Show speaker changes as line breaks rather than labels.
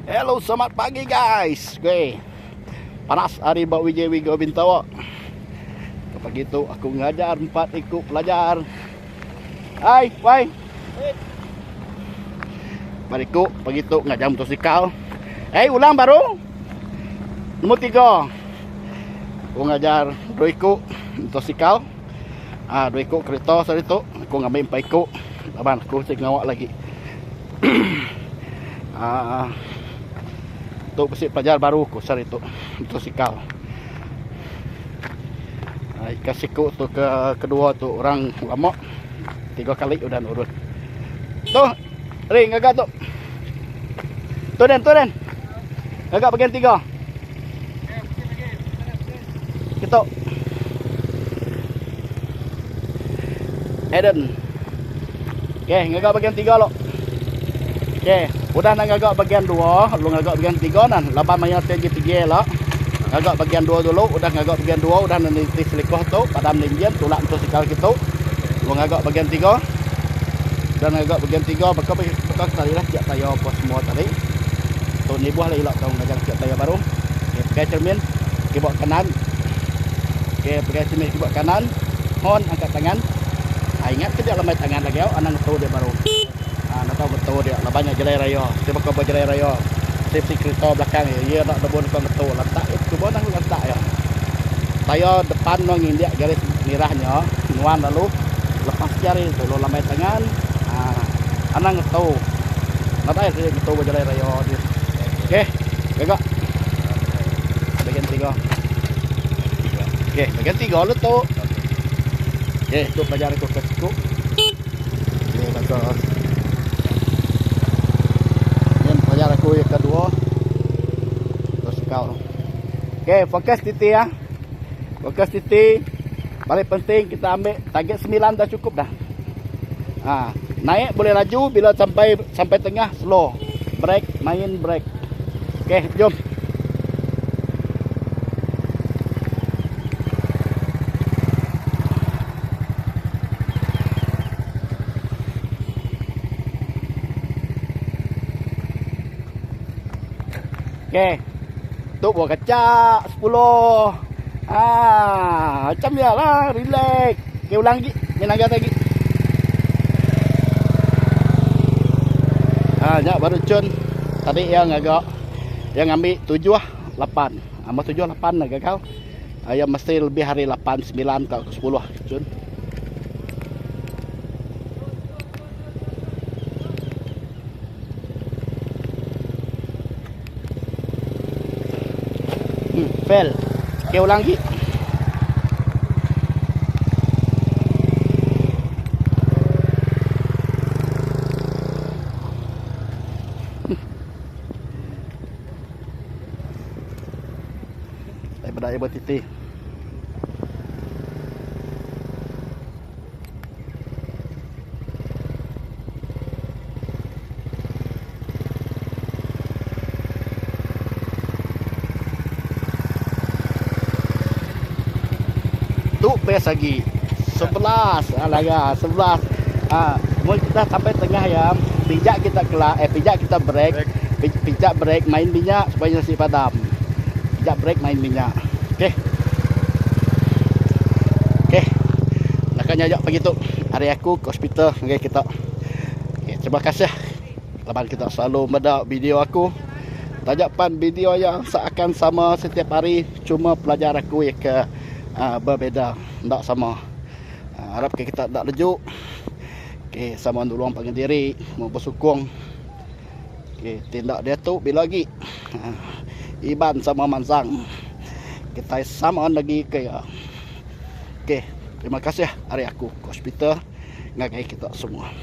Hello, selamat pagi guys. Okay. Panas hari Bak Wijay Wigo Bintawa. Pagi itu aku ngajar 4 ikut pelajar. Hai, wai. Bariku pagi itu ngajar motosikal. Ulang baru. Nomor 3. Aku ngajar 2 ikut motosikal. 2 ikut kereta hari itu. Aku ngambil 4 ikut. Abang aku sing ngawak lagi. Untuk bersih pelajar baru aku sari itu motosikal. Kasih ku tu kedua tu orang lama 3 kali udah nurut. Tuh, ring agak tu. Tu den. Agak bagian 3. Kita. Eden. Okey, agak bagian 3 lo. Okey, udah nak agak bagian 2, lu agak bagian 3 nan. Laban maya tinggi 3 lah. Agak bagian 2 dulu, udah agak bagian 2, udah nanti selikoh tu, padam ninjen, tulak motosikal kita. Lu agak bagian 3. Dan agak bagian 3 bekas tadi lah jak tayar apa semua tadi. Tu ni buah lah ilak tau ngajar jak tayar baru. Okey, pakai cermin, kibok kanan. Okey, pakai cermin kibok kanan. Hon angkat tangan. Ingat ke dia lemai tangan lagi, anak tu dia baru. Nak tahu betul dia lah banyak jerai raya. Dia bakal berjerai raya. Safety kereta belakang dia nak debon kau betul letak itu bonang letak ya. Tayar depan nang india garis merahnya, nuan lalu lepas jari tu lo lambai tangan. Anang tahu. Nak tahu dia betul berjerai raya dia. Okey, gagak. Bagian 3. Okey, bagian 3 lu tu. Okey, tu pelajar aku kasihku. Okey, bagus. Aku yang kedua motosikal. Okey, fokus titik ya. Fokus titik. Paling penting kita ambil target 9 dah cukup dah. Naik boleh laju, bila sampai tengah slow. Brake, main brake. Okey, jom. Okey. Tu buah kacak 10. Macam ya lah, relax. Okey, ulang lagi. Ni naga lagi. Jap baru cun. Tadi yang agak yang ambil 7 lah, 8. Ambil 7 8 agak kau. Yang mesti lebih hari 8 9 ke 10 cun. Fail. Okey, ulang lagi. Daripada air bertitik. Tu best lagi 11 alaga 11. Mau kita sampai tengah ya, pijak kita pijak kita break, pijak break main minyak supaya nasi padam, pijak break main minyak. Okey nak nyajak pagi tu hari aku ke hospital. Okey kita terima kasih laban kita selalu mendak video aku. Tajapan video yang seakan sama setiap hari, cuma pelajar aku yang berbeza, tak sama. Harap kita tak lejuk. Okey, sama dulu orang panggil diri, mau bersukung. Okey, tindak dia tu bila lagi. Iban sama Mansang. Kita sama lagi ke ya. Okey, terima kasih hari aku ke hospital ngagai kita semua.